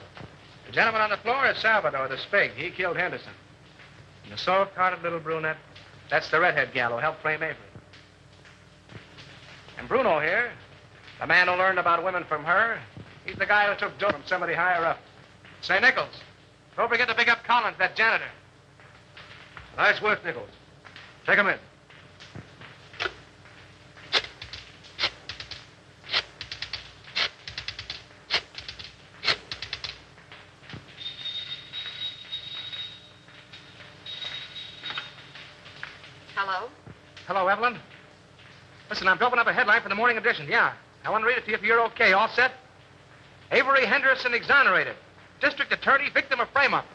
The gentleman on the floor is Salvador, the Spig. He killed Henderson. And the soft-hearted little brunette, that's the redhead gal who helped frame Avery. And Bruno here, the man who learned about women from her, he's the guy who took dough from somebody higher up. Say, Nichols, don't forget to pick up Collins, that janitor. Nice work, Nichols. Take him in. Hello? Hello, Evelyn. Listen, I'm doping up a headline for the morning edition. Yeah. I want to read it to you if you're okay. All set? Avery Henderson exonerated. District attorney, victim of frame-up.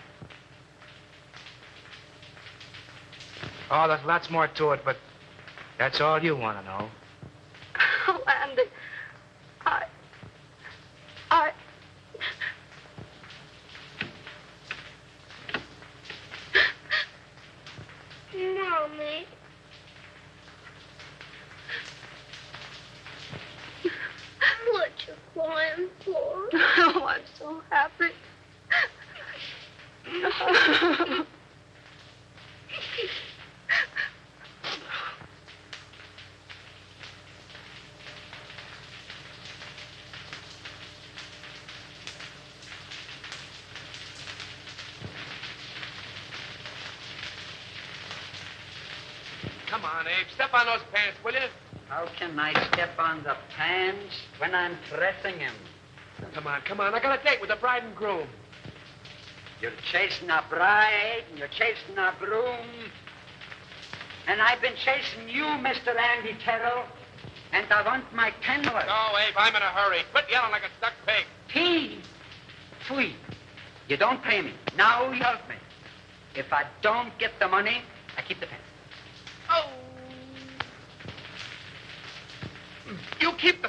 Oh, there's lots more to it, but that's all you want to know. Oh, Andy. I... Mommy. What you crying for? Oh, I'm so happy. Come on, Abe. Step on those pants, will you? How can I step on the pants when I'm pressing him? Come on. I got a date with the bride and groom. You're chasing a bride, and you're chasing a groom. And I've been chasing you, Mr. Andy Terrell. And I want my $10. No, Abe, I'm in a hurry. Quit yelling like a stuck pig. Pig? Pfui. You don't pay me. Now you help me. If I don't get the money, I keep the pants. Oh! You keep the